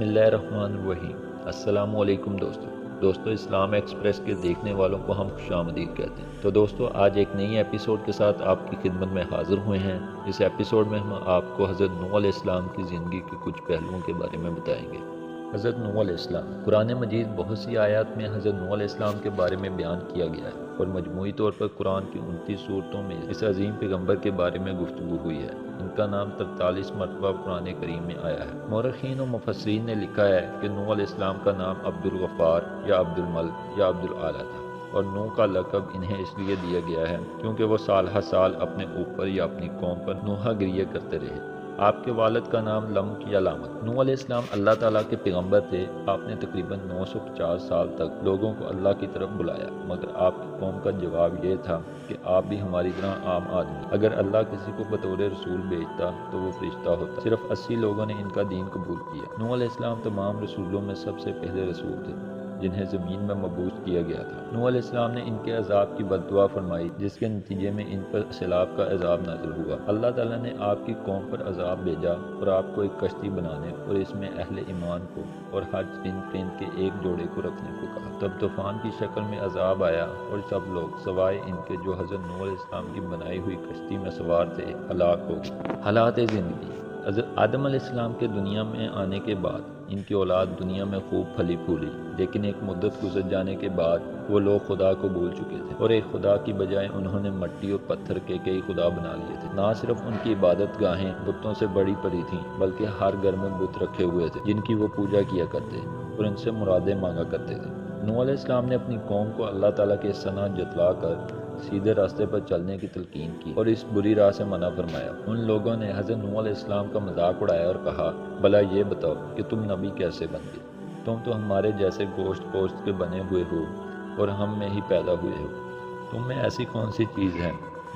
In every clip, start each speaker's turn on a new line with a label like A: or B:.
A: بسم اللہ الرحمن الرحیم۔ السلام علیکم دوستو اسلام ایکسپریس کے دیکھنے والوں کو ہم خوش آمدید کہتے ہیں۔ تو دوستو آج ایک نئی ایپیسوڈ کے ساتھ آپ کی خدمت میں حاضر ہوئے ہیں۔ اس ایپیسوڈ میں ہم آپ کو حضرت نوح علیہ السلام کی زندگی کے کچھ پہلوؤں کے بارے میں بتائیں گے۔ حضرت نوح علیہ السلام قرآن مجید بہت سی آیات میں حضرت نوح علیہ السلام کے بارے میں بیان کیا گیا ہے اور مجموعی طور پر قرآن کی 29 صورتوں میں اس عظیم پیغمبر کے بارے میں گفتگو ہوئی ہے۔ ان کا نام 43 مرتبہ قرآن کریم میں آیا ہے۔ مورخین و مفسرین نے لکھا ہے کہ نوح علیہ السلام کا نام عبد الغفار یا عبد الملک یا عبد العالی تھا، اور نوح کا لقب انہیں اس لیے دیا گیا ہے کیونکہ وہ سال ہر سال اپنے اوپر یا اپنی قوم پر نوحہ گریہ کرتے رہے۔ آپ کے والد کا نام لمک یا لامک۔ نوح علیہ السلام اللہ تعالیٰ کے پیغمبر تھے۔ آپ نے تقریباً 950 سال تک لوگوں کو اللہ کی طرف بلایا، مگر آپ کی قوم کا جواب یہ تھا کہ آپ بھی ہماری طرح عام آدمی۔ اگر اللہ کسی کو بطور رسول بھیجتا تو وہ فرشتہ ہوتا۔ صرف 80 لوگوں نے ان کا دین قبول کیا۔ نوح علیہ السلام تمام رسولوں میں سب سے پہلے رسول تھے جنہیں زمین میں مبعوث کیا گیا تھا۔ نوح علیہ السلام نے ان کے عذاب کی بد دعا فرمائی، جس کے نتیجے میں ان پر سیلاب کا عذاب نازل ہوا۔ اللہ تعالیٰ نے آپ کی قوم پر عذاب بھیجا اور آپ کو ایک کشتی بنانے اور اس میں اہل ایمان کو اور ہر چرند کے ایک جوڑے کو رکھنے کو کہا۔ تب طوفان کی شکل میں عذاب آیا اور سب لوگ سوائے ان کے جو حضرت نوح علیہ السلام کی بنائی ہوئی کشتی میں سوار تھے ہلاک ہو گئے۔ حالات زندگی۔ حضرت آدم علیہ السلام کے دنیا میں آنے کے بعد ان کی اولاد دنیا میں خوب پھلی پھولی، لیکن ایک مدت گزر جانے کے بعد وہ لوگ خدا کو بھول چکے تھے اور ایک خدا کی بجائے انہوں نے مٹی اور پتھر کے کئی خدا بنا لیے تھے۔ نہ صرف ان کی عبادت گاہیں بتوں سے بڑی پڑی تھیں، بلکہ ہر گھر میں بت رکھے ہوئے تھے جن کی وہ پوجا کیا کرتے اور ان سے مرادیں مانگا کرتے تھے۔ نوح علیہ السلام نے اپنی قوم کو اللہ تعالیٰ کے ثنا جتلا کر سیدھے راستے پر چلنے کی تلقین کی اور اس بری راہ سے منع فرمایا۔ ان لوگوں نے حضرت نوح علیہ السلام کا مذاق اڑایا اور کہا، بھلا یہ بتاؤ کہ تم نبی کیسے بن گئے؟ تم تو ہمارے جیسے گوشت پوشت کے بنے ہوئے ہو اور ہم میں ہی پیدا ہوئے ہو۔ تم میں ایسی کون سی چیز ہے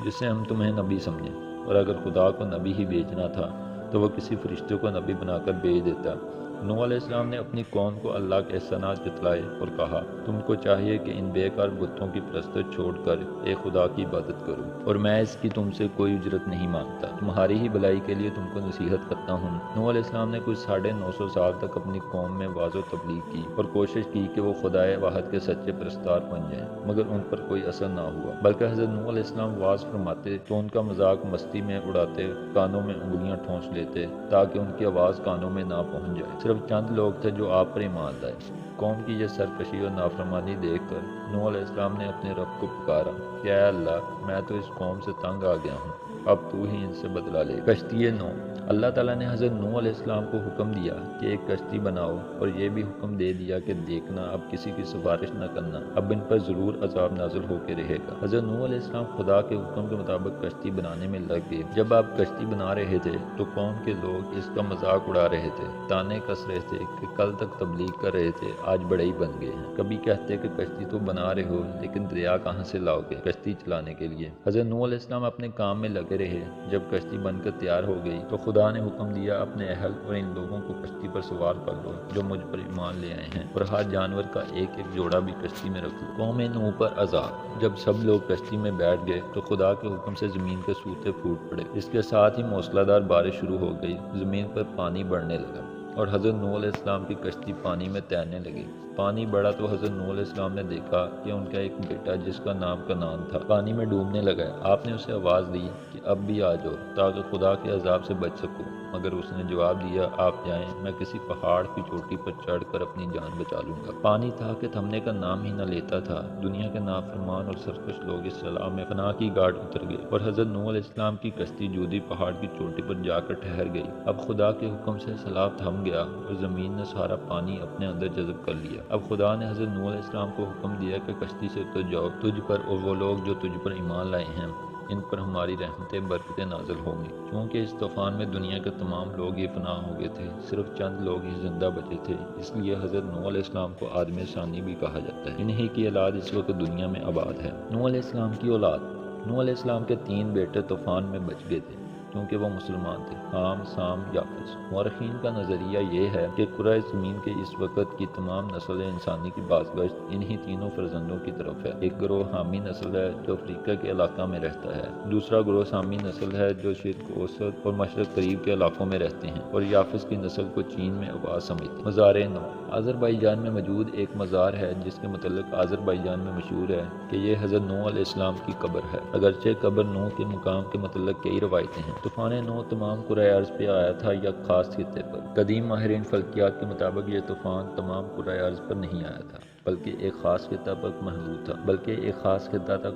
A: جس سے ہم تمہیں نبی سمجھیں؟ اور اگر خدا کو نبی ہی بھیجنا تھا تو وہ کسی فرشتے کو نبی بنا کر بھیج دیتا۔ نوح علیہ السلام نے اپنی قوم کو اللہ کے ثنا جتلائے اور کہا، تم کو چاہیے کہ ان بیکار بتوں کی پرستش چھوڑ کر ایک خدا کی عبادت کرو، اور میں اس کی تم سے کوئی اجرت نہیں مانگتا، تمہاری ہی بھلائی کے لیے تم کو نصیحت کرتا ہوں۔ نوح علیہ السلام نے کچھ 950 سال تک اپنی قوم میں وعظ و تبلیغ کی اور کوشش کی کہ وہ خدائے واحد کے سچے پرستار بن جائیں، مگر ان پر کوئی اثر نہ ہوا، بلکہ حضرت نوح علیہ السلام وعظ فرماتے تو ان کا مذاق مستی میں اڑاتے، کانوں میں انگلیاں ٹھونس لیتے تاکہ ان کی آواز کانوں میں نہ پہنچ جائے۔ صرف چند لوگ تھے جو آپ پر ایمان لائے۔ قوم کی یہ سرکشی اور نافرمانی دیکھ کر نوح علیہ السلام نے اپنے رب کو پکارا کہ اے اللہ، میں تو اس قوم سے تنگ آ گیا ہوں، اب تو ہی ان سے بدلہ لے۔ کشتی نوح۔ اللہ تعالیٰ نے حضرت نوح علیہ السلام کو حکم دیا کہ ایک کشتی بناؤ، اور یہ بھی حکم دے دیا کہ دیکھنا اب کسی کی سفارش نہ کرنا، اب ان پر ضرور عذاب نازل ہو کے رہے گا۔ حضرت نوح علیہ السلام خدا کے حکم کے مطابق کشتی بنانے میں لگ گئے۔ جب آپ کشتی بنا رہے تھے تو قوم کے لوگ اس کا مذاق اڑا رہے تھے، تانے کس رہے تھے کہ کل تک تبلیغ کر رہے تھے، آج بڑے ہی بن گئے ہیں۔ کبھی کہتے کہ کشتی تو بنا رہے ہو لیکن دریا کہاں سے لاؤ گے کشتی چلانے کے لیے؟ حضرت نوح علیہ السلام اپنے کام میں لگے رہے۔ جب کشتی بن کر تیار ہو گئی تو خدا نے حکم دیا، اپنے اہل اور ان لوگوں کو کشتی پر سوار کر لو جو مجھ پر ایمان لے آئے ہیں، اور ہر جانور کا ایک ایک جوڑا بھی کشتی میں رکھ لو۔ قوم نوح پر عذاب۔ جب سب لوگ کشتی میں بیٹھ گئے تو خدا کے حکم سے زمین کے سوتے پھوٹ پڑے، اس کے ساتھ ہی موسلا دھار بارش شروع ہو گئی، زمین پر پانی بڑھنے لگا اور حضرت نوح علیہ السلام کی کشتی پانی میں تیرنے لگی۔ پانی بڑھا تو حضرت نوح علیہ السلام نے دیکھا کہ ان کا ایک بیٹا جس کا نام کنعان تھا پانی میں ڈوبنے لگا۔ آپ نے اسے آواز دی کہ اب بھی آ جاؤ تاکہ خدا کے عذاب سے بچ سکو، مگر اس نے جواب دیا، آپ جائیں، میں کسی پہاڑ کی چوٹی پر چڑھ کر اپنی جان بچا لوں گا۔ پانی تھا کہ تھمنے کا نام ہی نہ لیتا تھا۔ دنیا کے نافرمان اور سرکش لوگ اس سیلاب میں فنا کی گھاٹ اتر گئے اور حضرت نوح علیہ السلام کی کشتی جودی پہاڑ کی چوٹی پر جا کر ٹھہر گئی۔ اب خدا کے حکم سے سیلاب تھم گیا اور زمین نے سارا پانی اپنے اندر جذب کر لیا۔ اب خدا نے حضرت نوح علیہ السلام کو حکم دیا کہ کشتی سے اتر جاؤ، تجھ پر اور وہ لوگ جو تجھ پر ایمان لائے ہیں ان پر ہماری رحمتیں برکتیں نازل ہوں گی۔ چونکہ اس طوفان میں دنیا کے تمام لوگ ہی فنا ہو گئے تھے، صرف چند لوگ ہی زندہ بچے تھے، اس لیے حضرت نوح علیہ السلام کو آدم ثانی بھی کہا جاتا ہے۔ انہی کی اولاد اس وقت دنیا میں آباد ہے۔ نوح علیہ السلام کی اولاد۔ نوح علیہ السلام کے 3 بیٹے طوفان میں بچ گئے تھے کیونکہ وہ مسلمان تھے، حام، سام، یافس۔ مورخین کا نظریہ یہ ہے کہ کرۂ زمین کے اس وقت کی تمام نسل انسانی کی بازگشت انہی تینوں فرزندوں کی طرف ہے۔ ایک گروہ حامی نسل ہے جو افریقہ کے علاقہ میں رہتا ہے، دوسرا گروہ سامی نسل ہے جو شرق اوسط اور مشرق قریب کے علاقوں میں رہتے ہیں، اور یافس کی نسل کو چین میں آباد سمجھتے ہیں۔ مزار نو آذربائیجان میں موجود ایک مزار ہے جس کے متعلق آذربائیجان میں مشہور ہے کہ یہ حضرت نوح علیہ السلام کی قبر ہے۔ اگرچہ قبر نوح کے مقام کے متعلق کئی روایتیں ہیں۔ طوفان نوح تمام کرۂ ارض پہ آیا تھا یا خاص خطے پر؟ قدیم ماہرین فلکیات کے مطابق یہ طوفان تمام کرۂ ارض پر نہیں آیا تھا بلکہ ایک خاص خطہ تک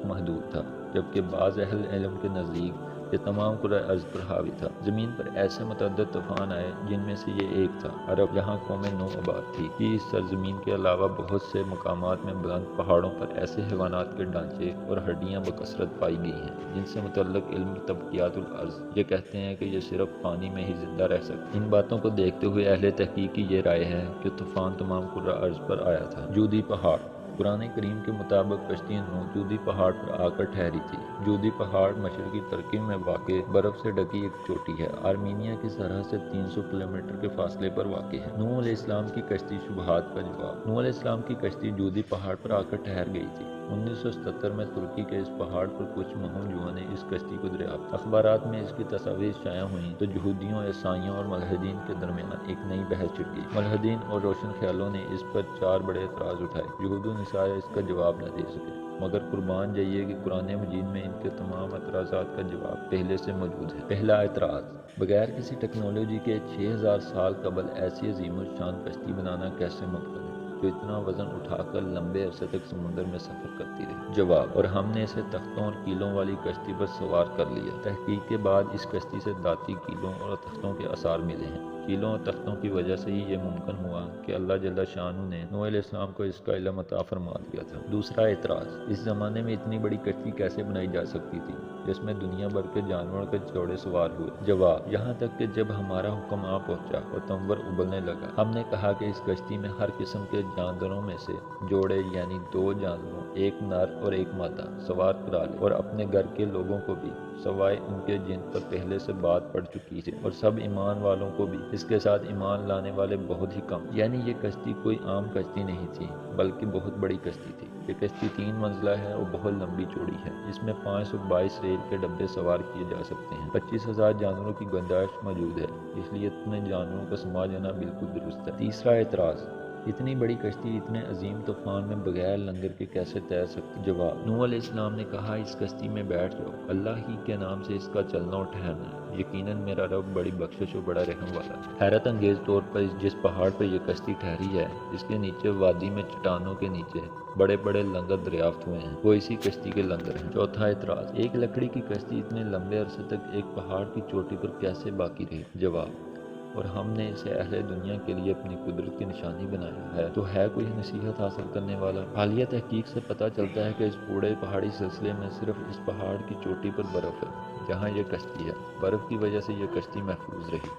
A: محدود تھا، جبکہ بعض اہل علم کے نزدیک یہ تمام کرۂ ارض پر حاوی تھا۔ زمین پر ایسے متعدد طوفان آئے جن میں سے یہ ایک تھا عرب، جہاں قوم نوح آباد تھی، کہ اس سرزمین کے علاوہ بہت سے مقامات میں بلند پہاڑوں پر ایسے حیوانات کے ڈھانچے اور ہڈیاں بکثرت پائی گئی ہیں جن سے متعلق علم طبقیات الارض یہ کہتے ہیں کہ یہ صرف پانی میں ہی زندہ رہ سکتے۔ ان باتوں کو دیکھتے ہوئے اہل تحقیق کی یہ رائے ہے کہ طوفان تمام کرۂ ارض پر آیا تھا۔ جودی پہاڑ قرآن کریم کے مطابق کشتی نوح جودی پہاڑ پر آ کر ٹھہری تھی۔ جودی پہاڑ مشرقی ترکی میں واقع برف سے ڈکی ایک چوٹی ہے، آرمینیا کی سرحد سے 300 کلومیٹر کے فاصلے پر واقع ہے۔ نوح علیہ السلام کی کشتی شبہات کا جواب۔ نوح علیہ السلام کی کشتی جودی پہاڑ پر آ کر ٹھہر گئی تھی۔ 1977 میں ترکی کے اس پہاڑ پر کچھ مہمجوؤں نے اس کشتی کو دریافت۔ اخبارات میں اس کی تصاویر شائع ہوئیں تو یہودیوں، عیسائیوں اور ملحدین کے درمیان ایک نئی بحث چھڑ گئی۔ ملحدین اور روشن خیالوں نے اس پر 4 بڑے اعتراض اٹھائے۔ یہود و نصارہ اس کا جواب نہ دے سکے، مگر قربان جائیے کہ قرآن مجید میں ان کے تمام اعتراضات کا جواب پہلے سے موجود ہے۔ پہلا اعتراض، بغیر کسی ٹیکنالوجی کے 6000 سال قبل ایسی عظیم الشان کشتی بنانا کیسے ممکن ہے جو اتنا وزن اٹھا کر لمبے عرصے تک سمندر میں سفر کرتی رہی؟ جواب، اور ہم نے اسے تختوں اور کیلوں والی کشتی پر سوار کر لیا۔ تحقیق کے بعد اس کشتی سے داتی کیلوں اور تختوں کے آثار ملے ہیں۔ کیلوں اور تختوں کی وجہ سے ہی یہ ممکن ہوا کہ اللہ جل شانہ نے نوح علیہ السلام کو اس کا علم عطا فرما دیا تھا۔ دوسرا اعتراض، اس زمانے میں اتنی بڑی کشتی کیسے بنائی جا سکتی تھی جس میں دنیا بھر کے جانور کے جوڑے سوار ہوئے؟ جواب، یہاں تک کہ جب ہمارا حکم آ پہنچا اور تنور ابلنے لگا، ہم نے کہا کہ اس کشتی میں ہر قسم کے جانداروں میں سے جوڑے یعنی 2 جانوروں، ایک نر اور ایک مادہ سوار کرا لے، اور اپنے گھر کے لوگوں کو بھی، سوائے ان کے جن پر پہلے سے بات پڑ چکی تھی، اور سب ایمان والوں کو بھی۔ اس کے ساتھ ایمان لانے والے بہت ہی کم، یعنی یہ کشتی کوئی عام کشتی نہیں تھی بلکہ بہت بڑی کشتی تھی۔ یہ کشتی 3 منزلہ ہے اور بہت لمبی چوڑی ہے۔ اس میں 522 ریل کے ڈبے سوار کیے جا سکتے ہیں۔ 25,000 جانوروں کی گنجائش موجود ہے، اس لیے اتنے جانوروں کا سما جانا بالکل درست ہے۔ تیسرا اعتراض، اتنی بڑی کشتی اتنے عظیم طوفان میں بغیر لنگر کے کیسے تیر سکتی؟ جواب، نوح علیہ السلام نے کہا اس کشتی میں بیٹھ جاؤ، اللہ ہی کے نام سے اس کا چلنا اور ٹھہرنا ہے، یقیناً میرا رب بڑی بخشش اور بڑا رحم والا ہے۔ حیرت انگیز طور پر جس پہاڑ پر یہ کشتی ٹھہری ہے، اس کے نیچے وادی میں چٹانوں کے نیچے بڑے بڑے لنگر دریافت ہوئے ہیں، وہ اسی کشتی کے لنگر ہیں۔ چوتھا اعتراض، ایک لکڑی کی کشتی اتنے لمبے عرصے تک ایک پہاڑ کی چوٹی پر کیسے باقی رہی؟ جواب، اور ہم نے اسے اہل دنیا کے لیے اپنی قدرت کی نشانی بنایا ہے، تو ہے کوئی نصیحت حاصل کرنے والا؟ حالیہ تحقیق سے پتہ چلتا ہے کہ اس پورے پہاڑی سلسلے میں صرف اس پہاڑ کی چوٹی پر برف ہے جہاں یہ کشتی ہے، برف کی وجہ سے یہ کشتی محفوظ رہی۔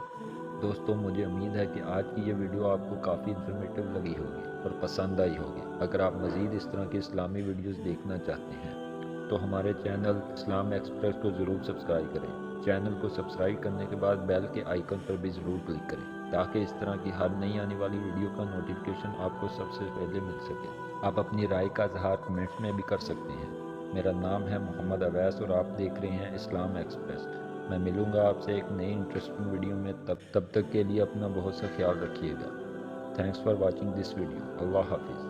A: دوستوں، مجھے امید ہے کہ آج کی یہ ویڈیو آپ کو کافی انفارمیٹیو لگی ہوگی اور پسند آئی ہوگی۔ اگر آپ مزید اس طرح کی اسلامی ویڈیوز دیکھنا چاہتے ہیں تو ہمارے چینل اسلام ایکسپریس کو ضرور سبسکرائب کریں۔ چینل کو سبسکرائب کرنے کے بعد بیل کے آئیکن پر بھی ضرور کلک کریں تاکہ اس طرح کی ہر نئی آنے والی ویڈیو کا نوٹیفیکیشن آپ کو سب سے پہلے مل سکے۔ آپ اپنی رائے کا اظہار کمنٹس میں بھی کر سکتے ہیں۔ میرا نام ہے محمد اویس اور آپ دیکھ رہے ہیں اسلام ایکسپریس۔ میں ملوں گا آپ سے ایک نئی انٹرسٹنگ ویڈیو میں، تب تک کے لیے اپنا بہت سا خیال رکھیے گا۔ Thanks for watching this video. اللہ حافظ۔